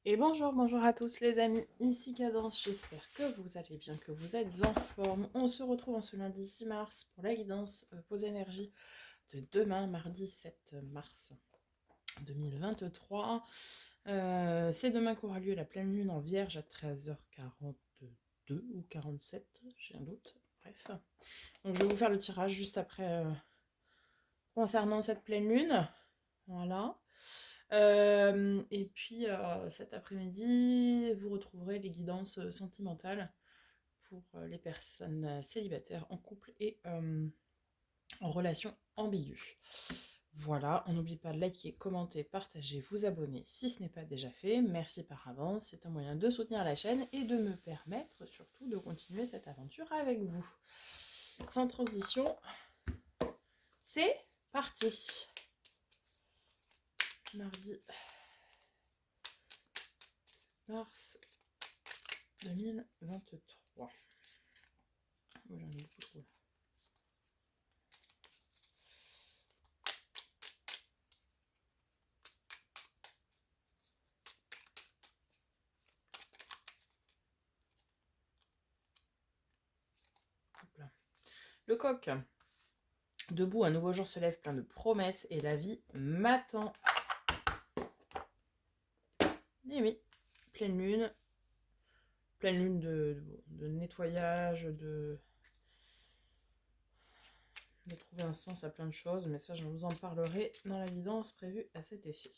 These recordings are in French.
Et bonjour à tous les amis, ici Cadence, j'espère que vous allez bien, que vous êtes en forme. On se retrouve en ce lundi 6 mars pour la guidance vos énergies de demain, mardi 7 mars 2023. C'est demain qu'aura lieu la pleine lune en Vierge à 13h42 ou 47, j'ai un doute, bref. Donc je vais vous faire le tirage juste après concernant cette pleine lune, voilà. Et puis cet après-midi, vous retrouverez les guidances sentimentales pour les personnes célibataires en couple et en relation ambiguë. Voilà, on n'oublie pas de liker, commenter, partager, vous abonner si ce n'est pas déjà fait. Merci par avance, c'est un moyen de soutenir la chaîne et de me permettre surtout de continuer cette aventure avec vous. Sans transition, c'est parti. Mardi 7 mars 2023. Oh, j'en ai beaucoup trop là. Hop là. Le coq. Debout, un nouveau jour se lève plein de promesses et la vie m'attend. Et oui, pleine lune de nettoyage, de trouver un sens à plein de choses, mais ça je vous en parlerai dans la guidance prévue à cet effet.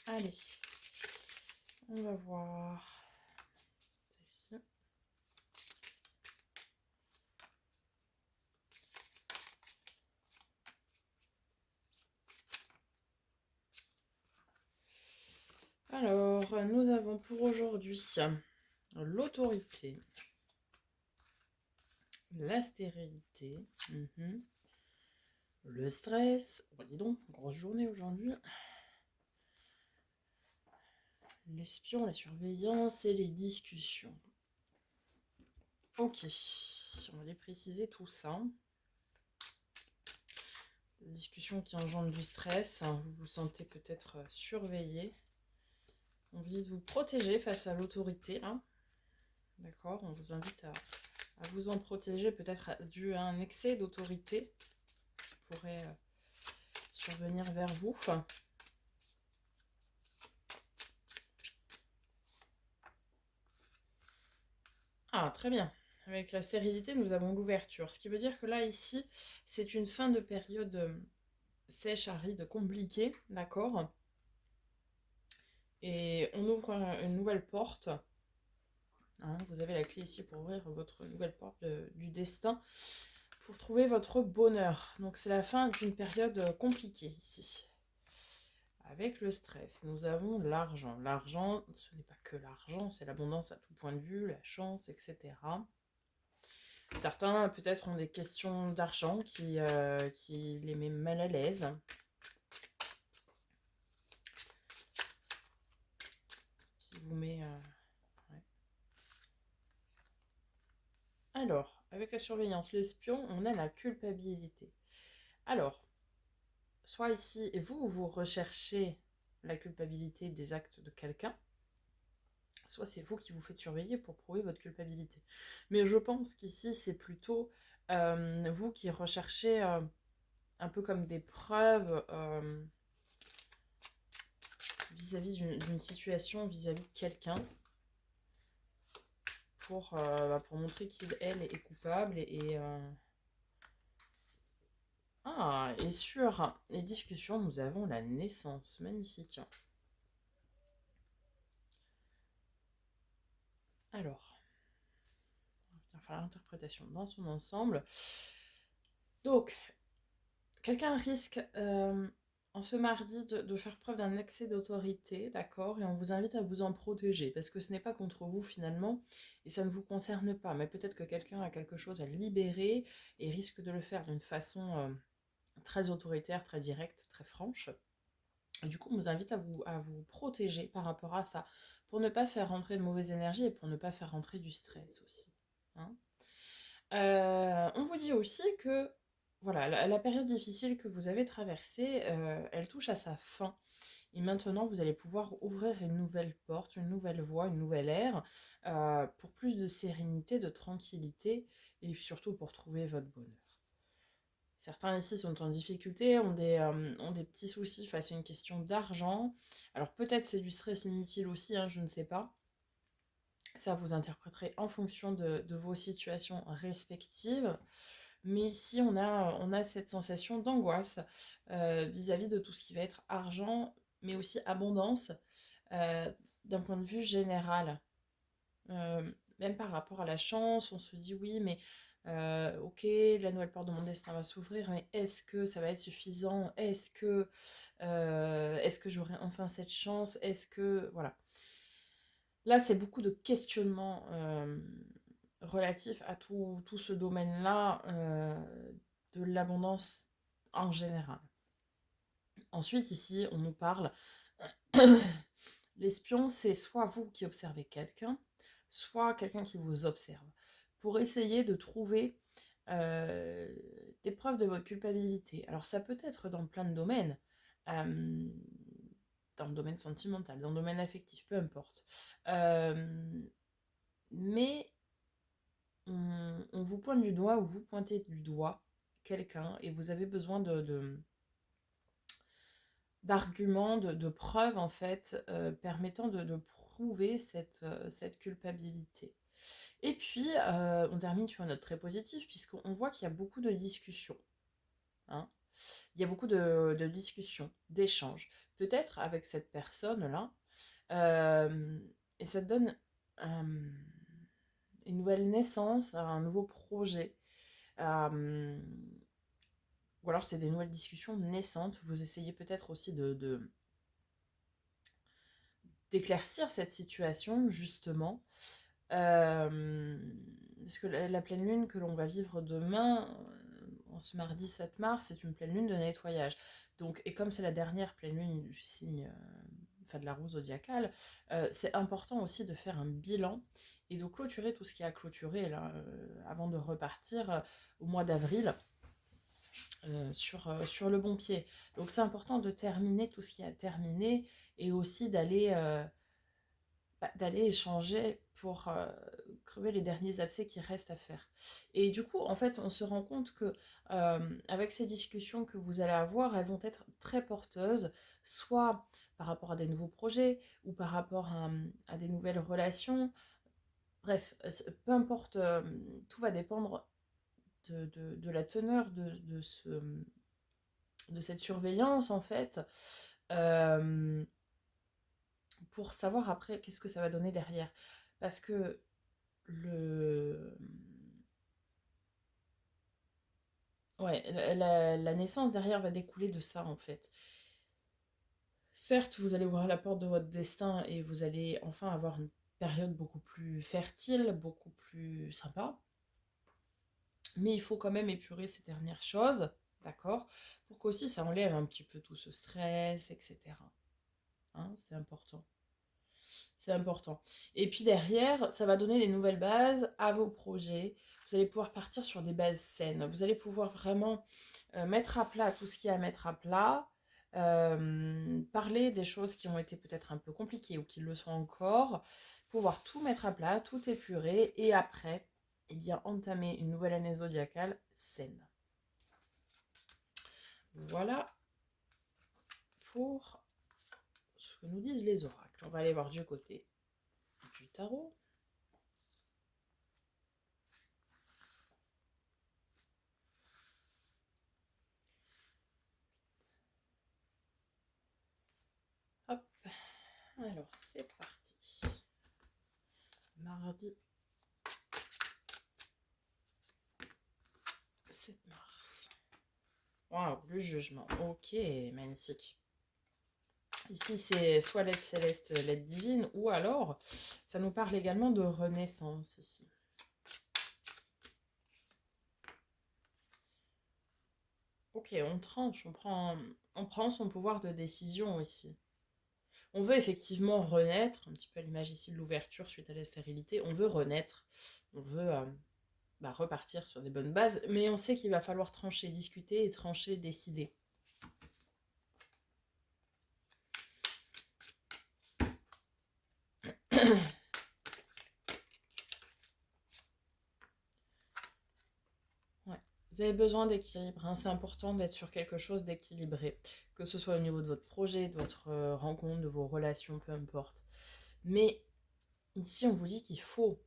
Allez, on va voir. C'est ici. Alors, nous avons pour aujourd'hui l'autorité, la stérilité, le stress. Oh, dis donc, grosse journée aujourd'hui. L'espion, la surveillance et les discussions. Ok, on va les préciser tout ça. Des discussions qui engendrent du stress, vous vous sentez peut-être surveillé. On vous dit de vous protéger face à l'autorité, là. D'accord, on vous invite à vous en protéger, peut-être dû à un excès d'autorité qui pourrait survenir vers vous. Ah, très bien. Avec la stérilité, nous avons l'ouverture. Ce qui veut dire que là, ici, c'est une fin de période sèche, aride, compliquée, d'accord? Et on ouvre une nouvelle porte. Hein, vous avez la clé ici pour ouvrir votre nouvelle porte du destin, pour trouver votre bonheur. Donc c'est la fin d'une période compliquée ici. Avec le stress, nous avons l'argent. L'argent, ce n'est pas que l'argent, c'est l'abondance à tout point de vue, la chance, etc. Certains peut-être ont des questions d'argent qui les met mal à l'aise. Qui vous met... ouais. Alors, avec la surveillance, l'espion, on a la culpabilité. Alors, soit ici, et vous recherchez la culpabilité des actes de quelqu'un, soit c'est vous qui vous faites surveiller pour prouver votre culpabilité. Mais je pense qu'ici, c'est plutôt vous qui recherchez un peu comme des preuves vis-à-vis d'une situation, vis-à-vis de quelqu'un, pour montrer qu'il, elle, est coupable. Et sur les discussions, nous avons la naissance. Magnifique. Alors, on va faire l'interprétation dans son ensemble. Donc, quelqu'un risque en ce mardi de faire preuve d'un excès d'autorité, d'accord? Et on vous invite à vous en protéger, parce que ce n'est pas contre vous finalement, et ça ne vous concerne pas. Mais peut-être que quelqu'un a quelque chose à libérer, et risque de le faire d'une façon très autoritaire, très directe, très franche. Et du coup, on vous invite à vous protéger par rapport à ça, pour ne pas faire rentrer de mauvaises énergies, et pour ne pas faire rentrer du stress aussi. Hein. On vous dit aussi que voilà, la période difficile que vous avez traversée, elle touche à sa fin. Et maintenant, vous allez pouvoir ouvrir une nouvelle porte, une nouvelle voie, une nouvelle ère, pour plus de sérénité, de tranquillité, et surtout pour trouver votre bonheur. Certains ici sont en difficulté, ont des petits soucis face à une question d'argent. Alors peut-être c'est du stress inutile aussi, hein, je ne sais pas. Ça, vous interpréterez en fonction de vos situations respectives. Mais ici, on a cette sensation d'angoisse vis-à-vis de tout ce qui va être argent, mais aussi abondance, euh, d'un point de vue général. Euh, Même par rapport à la chance, on se dit oui, mais ok, la nouvelle porte de mon destin va s'ouvrir, mais est-ce que ça va être suffisant? Est-ce que j'aurai enfin cette chance? Est-ce que... Voilà. Là, c'est beaucoup de questionnements relatifs à tout ce domaine-là de l'abondance en général. Ensuite, ici, on nous parle... L'espion, c'est soit vous qui observez quelqu'un, soit quelqu'un qui vous observe, pour essayer de trouver euh, des preuves de votre culpabilité. Alors ça peut être dans plein de domaines, euh, dans le domaine sentimental, dans le domaine affectif, peu importe. Mais on vous pointe du doigt ou vous pointez du doigt quelqu'un et vous avez besoin d'arguments, de preuves en fait, permettant de prouver cette culpabilité. Et puis, on termine sur une note très positive, puisqu'on voit qu'il y a beaucoup de discussions. Hein. Il y a beaucoup de discussions, d'échanges, peut-être avec cette personne-là, euh, et ça te donne une nouvelle naissance, un nouveau projet. euh, ou alors c'est des nouvelles discussions naissantes. Vous essayez peut-être aussi d'éclaircir cette situation, justement. Parce que la pleine lune que l'on va vivre demain, en ce mardi 7 mars, c'est une pleine lune de nettoyage. Donc, et comme c'est la dernière pleine lune du signe, enfin de la roue zodiacale, c'est important aussi de faire un bilan et de clôturer tout ce qui a clôturé là, avant de repartir au mois d'avril. Sur le bon pied. Donc c'est important de terminer tout ce qui a terminé et aussi d'aller échanger pour crever les derniers abcès qui restent à faire. Et du coup, en fait, on se rend compte que avec ces discussions que vous allez avoir, elles vont être très porteuses, soit par rapport à des nouveaux projets ou par rapport à des nouvelles relations. Bref, peu importe, tout va dépendre de la teneur de cette surveillance, en fait. Euh, pour savoir après qu'est-ce que ça va donner derrière. Parce que le... Ouais, la naissance derrière va découler de ça en fait. Certes, vous allez ouvrir la porte de votre destin et vous allez enfin avoir une période beaucoup plus fertile, beaucoup plus sympa. Mais il faut quand même épurer ces dernières choses, d'accord? Pour qu'aussi ça enlève un petit peu tout ce stress, etc. Hein, c'est important. C'est important. Et puis derrière, ça va donner des nouvelles bases à vos projets. Vous allez pouvoir partir sur des bases saines. Vous allez pouvoir vraiment mettre à plat tout ce qu'il y a à mettre à plat. Parler des choses qui ont été peut-être un peu compliquées ou qui le sont encore. Pouvoir tout mettre à plat, tout épurer. Et après, eh bien, entamer une nouvelle année zodiacale saine. Voilà pour ce que nous disent les oracles. On va aller voir du côté du tarot. Hop, alors c'est parti. Mardi 7 mars. Waouh, le jugement. Ok, magnifique. Ici, c'est soit l'aide céleste, l'aide divine, ou alors, ça nous parle également de renaissance ici. Ok, on tranche, on prend son pouvoir de décision ici. On veut effectivement renaître, un petit peu à l'image ici de l'ouverture suite à la stérilité, on veut renaître, on veut repartir sur des bonnes bases, mais on sait qu'il va falloir trancher, discuter et trancher, décider. Ouais. Vous avez besoin d'équilibre, hein. C'est important d'être sur quelque chose d'équilibré, que ce soit au niveau de votre projet, de votre rencontre, de vos relations, peu importe. Mais ici, on vous dit qu'il faut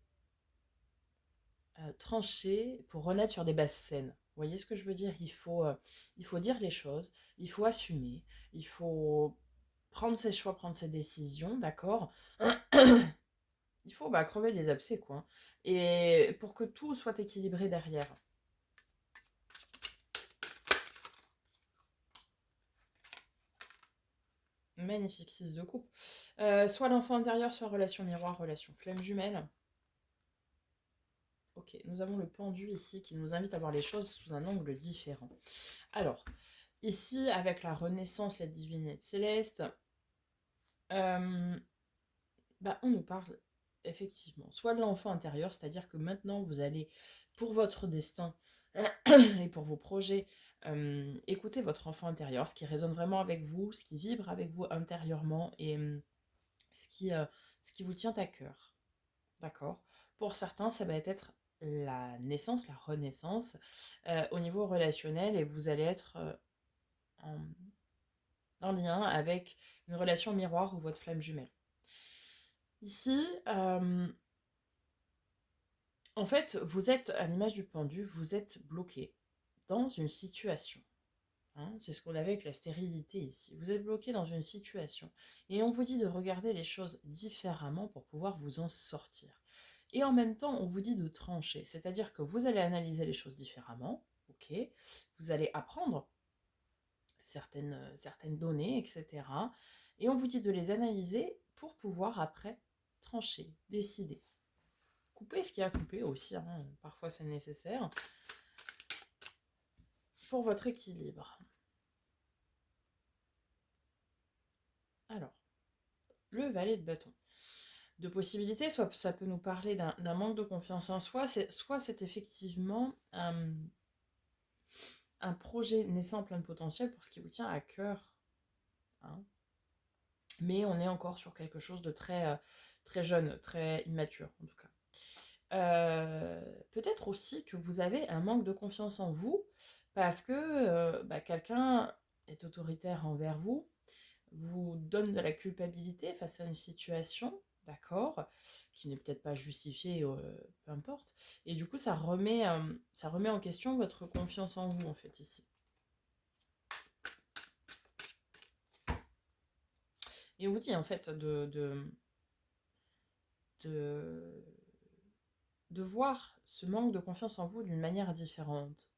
trancher pour renaître sur des bases saines. Vous voyez ce que je veux dire? Il faut dire les choses, il faut assumer, il faut prendre ses choix, prendre ses décisions, d'accord? Il faut crever les abcès, quoi. Et pour que tout soit équilibré derrière. Magnifique 6 de coupe. Soit l'enfant intérieur, soit relation miroir, relation flamme jumelle. Ok, nous avons le pendu ici qui nous invite à voir les choses sous un angle différent. Alors, ici, avec la Renaissance, la divinité céleste, on nous parle effectivement soit de l'enfant intérieur, c'est-à-dire que maintenant vous allez, pour votre destin et pour vos projets, écouter votre enfant intérieur, ce qui résonne vraiment avec vous, ce qui vibre avec vous intérieurement et ce qui vous tient à cœur. D'accord? Pour certains, ça va être la naissance, la renaissance au niveau relationnel et vous allez être en lien avec une relation miroir ou votre flamme jumelle. Ici, en fait, vous êtes, à l'image du pendu, vous êtes bloqué dans une situation. Hein, c'est ce qu'on avait avec la stérilité ici. Vous êtes bloqué dans une situation. Et on vous dit de regarder les choses différemment pour pouvoir vous en sortir. Et en même temps, on vous dit de trancher. C'est-à-dire que vous allez analyser les choses différemment. Ok. Vous allez apprendre certaines données, etc. Et on vous dit de les analyser pour pouvoir après trancher, décider. Couper ce qu'il y a à couper aussi, hein, parfois c'est nécessaire, pour votre équilibre. Alors, le valet de bâton. De possibilités, soit ça peut nous parler d'un manque de confiance en soi, soit c'est effectivement un projet naissant plein de potentiel pour ce qui vous tient à cœur. Hein. Mais on est encore sur quelque chose de très, très jeune, très immature en tout cas. Peut-être aussi que vous avez un manque de confiance en vous parce que quelqu'un est autoritaire envers vous, vous donne de la culpabilité face à une situation, d'accord, qui n'est peut-être pas justifiée, peu importe, et du coup ça remet en question votre confiance en vous en fait ici. Et on vous dit en fait de voir ce manque de confiance en vous d'une manière différente.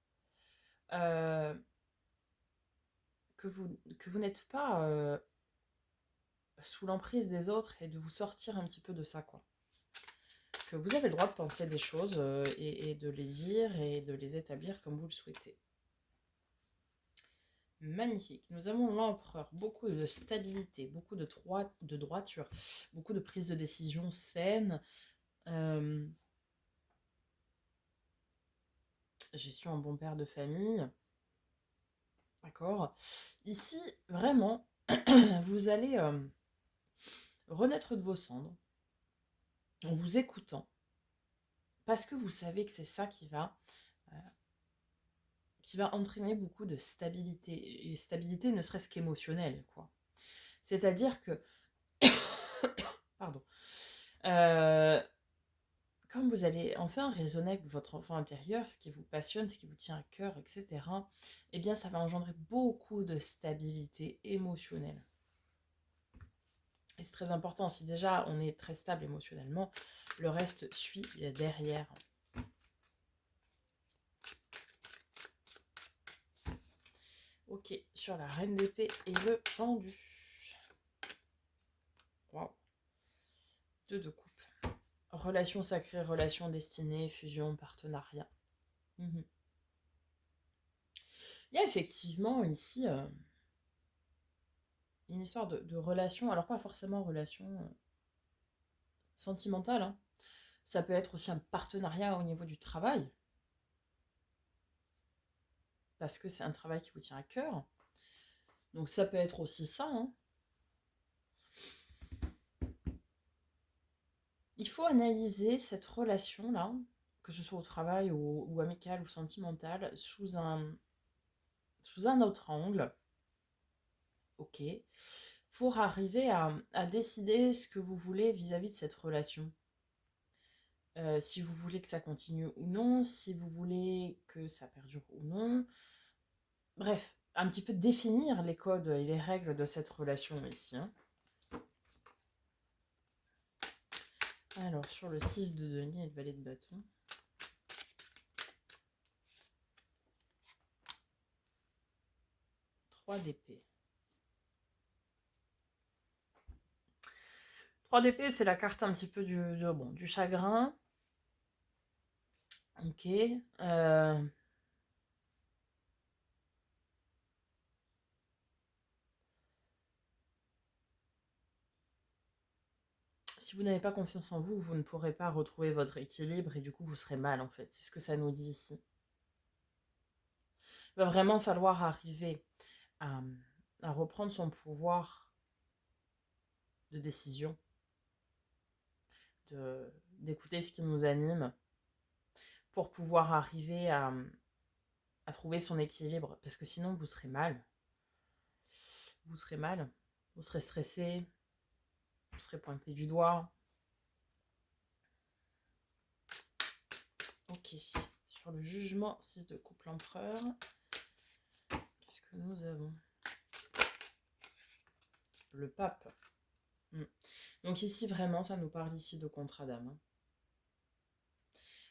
Que vous n'êtes pas sous l'emprise des autres et de vous sortir un petit peu de ça, quoi. Que vous avez le droit de penser des choses et de les dire et de les établir comme vous le souhaitez. Magnifique. Nous avons l'empereur, beaucoup de stabilité, beaucoup de droiture, beaucoup de prise de décision saine, gestion en bon père de famille. D'accord. Ici, vraiment, vous allez renaître de vos cendres en vous écoutant, parce que vous savez que c'est ça qui va entraîner beaucoup de stabilité, et stabilité ne serait-ce qu'émotionnelle, quoi. C'est-à-dire que, pardon, comme vous allez enfin raisonner avec votre enfant intérieur, ce qui vous passionne, ce qui vous tient à cœur, etc., eh bien ça va engendrer beaucoup de stabilité émotionnelle. Et c'est très important, si déjà on est très stable émotionnellement, le reste suit derrière. Ok, sur la reine d'épée et le pendu. Waouh. 2 de coupe. Relation sacrée, relation destinée, fusion, partenariat. Il y a effectivement ici une histoire de relation, alors pas forcément relation sentimentale, hein. Ça peut être aussi un partenariat au niveau du travail, parce que c'est un travail qui vous tient à cœur. Donc ça peut être aussi ça, hein. il faut analyser cette relation-là, que ce soit au travail ou amicale ou sentimentale, sous un autre angle, ok, pour arriver à décider ce que vous voulez vis-à-vis de cette relation. Si vous voulez que ça continue ou non, si vous voulez que ça perdure ou non. Bref, un petit peu définir les codes et les règles de cette relation ici. Hein. Alors, sur le 6 de denier et le valet de bâton. Trois d'épée. 3 d'épée, c'est la carte un petit peu du chagrin. Ok. Si vous n'avez pas confiance en vous, vous ne pourrez pas retrouver votre équilibre et du coup, vous serez mal en fait. C'est ce que ça nous dit ici. Il va vraiment falloir arriver à, à reprendre son pouvoir de décision, d'écouter ce qui nous anime pour pouvoir arriver à trouver son équilibre. Parce que sinon, vous serez mal. Vous serez mal. Vous serez stressé. Vous serez pointé du doigt. Ok. Sur le jugement, 6 de coupe l'empereur. Qu'est-ce que nous avons? Le pape. Donc ici, vraiment, ça nous parle ici de contrat d'âme.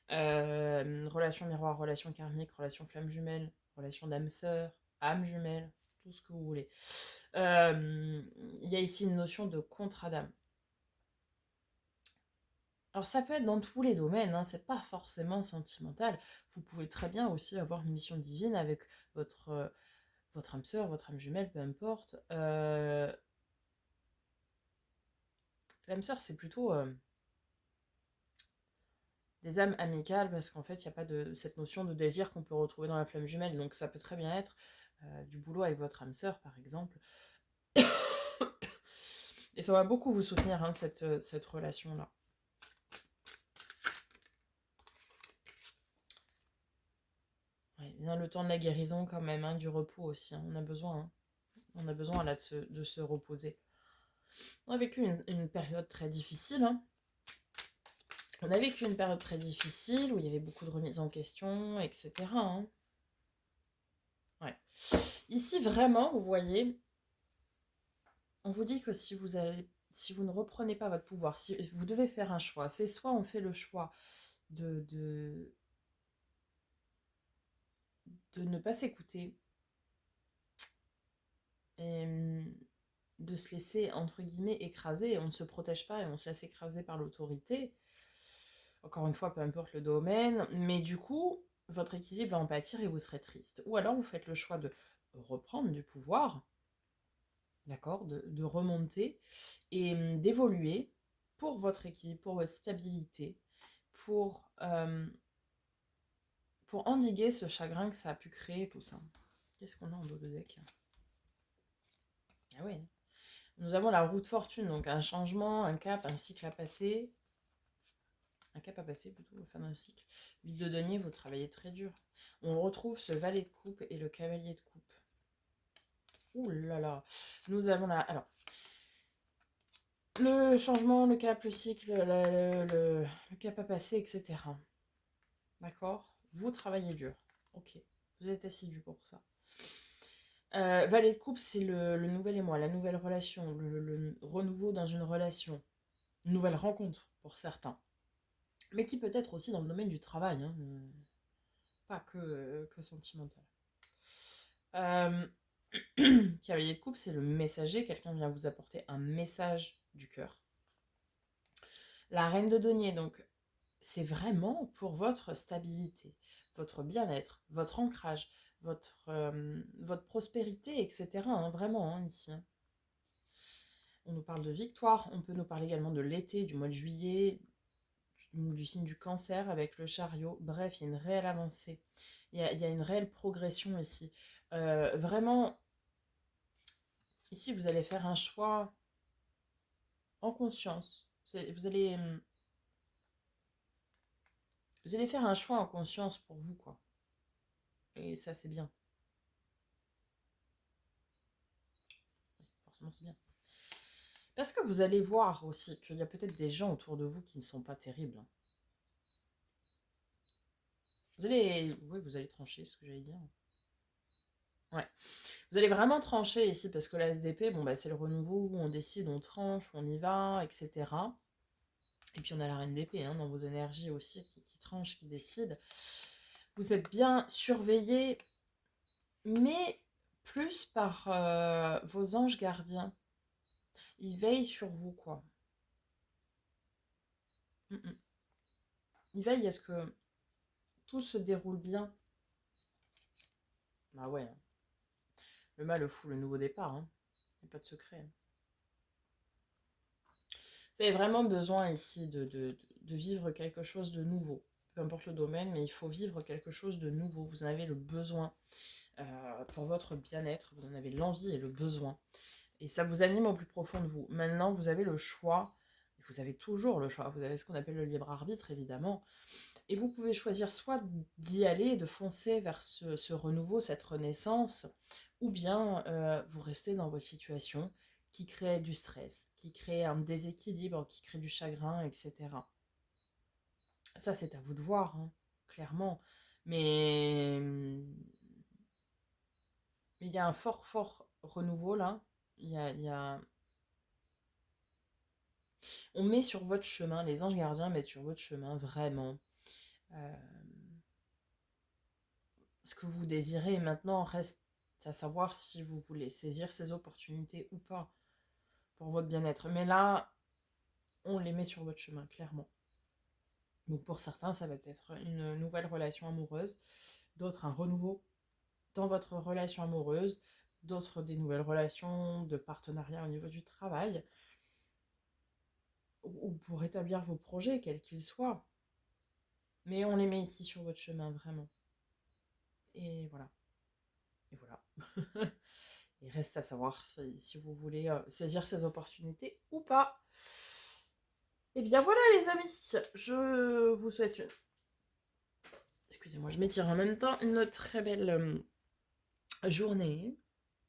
Relation miroir, relation karmique, relation flamme jumelle, relation d'âme-sœur, âme jumelle, tout ce que vous voulez. Il y a ici une notion de contrat d'âme. Alors ça peut être dans tous les domaines, hein, c'est pas forcément sentimental. Vous pouvez très bien aussi avoir une mission divine avec votre âme sœur, votre âme jumelle, peu importe. L'âme sœur, c'est plutôt des âmes amicales parce qu'en fait, il n'y a pas de cette notion de désir qu'on peut retrouver dans la flamme jumelle. Donc ça peut très bien être du boulot avec votre âme sœur, par exemple. Et ça va beaucoup vous soutenir, hein, cette relation-là. Ouais, vient le temps de la guérison quand même, hein, du repos aussi. Hein, on a besoin. Hein. On a besoin là de se reposer. On a vécu une période très difficile. Hein. On a vécu une période très difficile où il y avait beaucoup de remises en question, etc. Hein. Ouais. Ici, vraiment, vous voyez, on vous dit que si vous ne reprenez pas votre pouvoir, si vous devez faire un choix, c'est soit on fait le choix de ne pas s'écouter et de se laisser, entre guillemets, écraser, et on ne se protège pas et on se laisse écraser par l'autorité. Encore une fois, peu importe le domaine, mais du coup, votre équilibre va en pâtir et vous serez triste. Ou alors vous faites le choix de reprendre du pouvoir, d'accord, de remonter et d'évoluer pour votre équilibre, pour votre stabilité, pour endiguer ce chagrin que ça a pu créer, tout ça. Qu'est-ce qu'on a en dos de deck? Ah oui. Nous avons la roue de fortune, donc un changement, un cap, un cycle à passer. Un cap à passer plutôt, la fin d'un cycle. 8 de denier, vous travaillez très dur. On retrouve ce valet de coupe et le cavalier de coupe. Ouh là là. Nous avons là... Alors, le changement, le cap, le cycle, le cap à passer, etc. D'accord? Vous travaillez dur. Ok. Vous êtes assidu pour ça. Valet de coupe, c'est le nouvel émoi, la nouvelle relation, le renouveau dans une relation. Une nouvelle rencontre pour certains. Mais qui peut être aussi dans le domaine du travail. Hein, pas que sentimental. Cavalier de coupe, c'est le messager. Quelqu'un vient vous apporter un message du cœur. La reine de denier, donc, c'est vraiment pour votre stabilité, votre bien-être, votre ancrage, votre prospérité, etc. Hein, vraiment, hein, ici. Hein. On nous parle de victoire, on peut nous parler également de l'été, du mois de juillet, du signe du cancer avec le chariot. Bref, il y a une réelle avancée. Il y a une réelle progression ici. Vraiment, ici, vous allez faire un choix en conscience. Vous allez Vous allez faire un choix en conscience pour vous, quoi. Et ça, c'est bien. Forcément, c'est bien. Parce que vous allez voir aussi qu'il y a peut-être des gens autour de vous qui ne sont pas terribles. Vous allez... Oui, vous allez trancher, ce que j'allais dire. Ouais. Vous allez vraiment trancher ici, parce que la SDP, bon, bah, c'est le renouveau où on décide, on tranche, on y va, etc. Et puis on a la reine d'épée, hein, dans vos énergies aussi, qui tranche, qui décide. Vous êtes bien surveillé, mais plus par vos anges gardiens. Ils veillent sur vous, quoi. Ils veillent à ce que tout se déroule bien. Bah ouais. Le mal, le fou, le nouveau départ. Il n'y a pas de secret. Vous avez vraiment besoin ici de vivre quelque chose de nouveau. Peu importe le domaine, mais il faut vivre quelque chose de nouveau. Vous en avez le besoin pour votre bien-être. Vous en avez l'envie et le besoin. Et ça vous anime au plus profond de vous. Maintenant, vous avez le choix. Vous avez toujours le choix. Vous avez ce qu'on appelle le libre arbitre, évidemment. Et vous pouvez choisir soit d'y aller, de foncer vers ce renouveau, cette renaissance, ou bien vous restez dans vos situations qui créent du stress, qui créent un déséquilibre, qui créent du chagrin, etc. Ça, c'est à vous de voir, hein, clairement. Mais il y a un fort, fort renouveau là. Il y a... On met sur votre chemin, les anges gardiens mettent sur votre chemin vraiment euh, ce que vous désirez. Maintenant, reste à savoir si vous voulez saisir ces opportunités ou pas pour votre bien-être. Mais là, on les met sur votre chemin, clairement. Donc pour certains, ça va être une nouvelle relation amoureuse, d'autres un renouveau dans votre relation amoureuse, d'autres des nouvelles relations de partenariat au niveau du travail, ou pour établir vos projets, quels qu'ils soient. Mais on les met ici sur votre chemin, vraiment. Et voilà. Et voilà. Il reste à savoir si vous voulez saisir ces opportunités ou pas. Et bien voilà les amis, je vous souhaite une... Excusez-moi, je m'étire en même temps. Une très belle journée,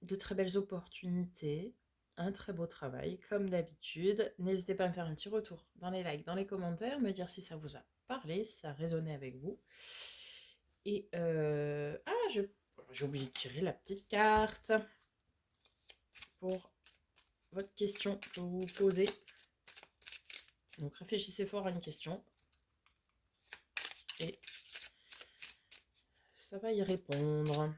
de très belles opportunités, un très beau travail, comme d'habitude. N'hésitez pas à me faire un petit retour dans les likes, dans les commentaires, me dire si ça vous a parlé, si ça a résonné avec vous. Et j'ai oublié de tirer la petite carte pour votre question que vous posez. Donc réfléchissez fort à une question et ça va y répondre.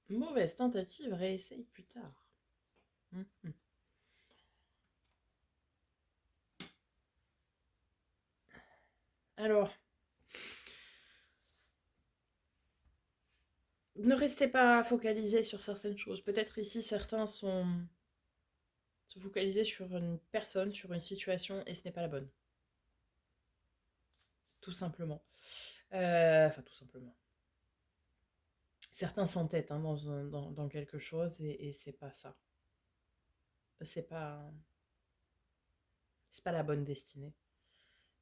Mauvaise tentative, réessaye plus tard. Alors, ne restez pas focalisés sur certaines choses. Peut-être ici, certains sont focalisés sur une personne, sur une situation, et ce n'est pas la bonne. Tout simplement. Enfin, tout simplement. Certains s'entêtent hein, dans quelque chose, et c'est pas ça. C'est pas la bonne destinée.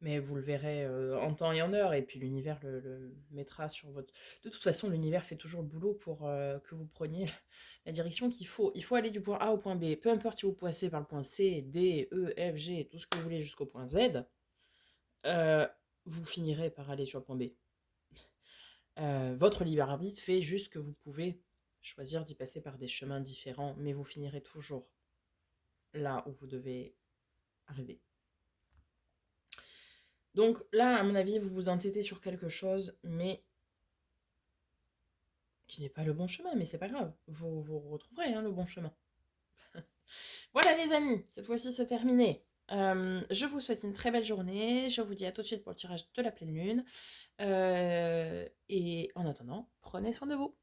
Mais vous le verrez en temps et en heure, et puis l'univers le mettra sur votre... De toute façon, l'univers fait toujours le boulot pour que vous preniez la direction qu'il faut. Il faut aller du point A au point B. Peu importe si vous passez par le point C, D, E, F, G, tout ce que vous voulez jusqu'au point Z, vous finirez par aller sur le point B. Votre libre arbitre fait juste que vous pouvez choisir d'y passer par des chemins différents, mais vous finirez toujours là où vous devez arriver. Donc là, à mon avis, vous vous entêtez sur quelque chose, mais qui n'est pas le bon chemin, mais c'est pas grave. Vous retrouverez hein, le bon chemin. Voilà les amis, cette fois-ci c'est terminé. Je vous souhaite une très belle journée. Je vous dis à tout de suite pour le tirage de la pleine lune. Et en attendant, prenez soin de vous.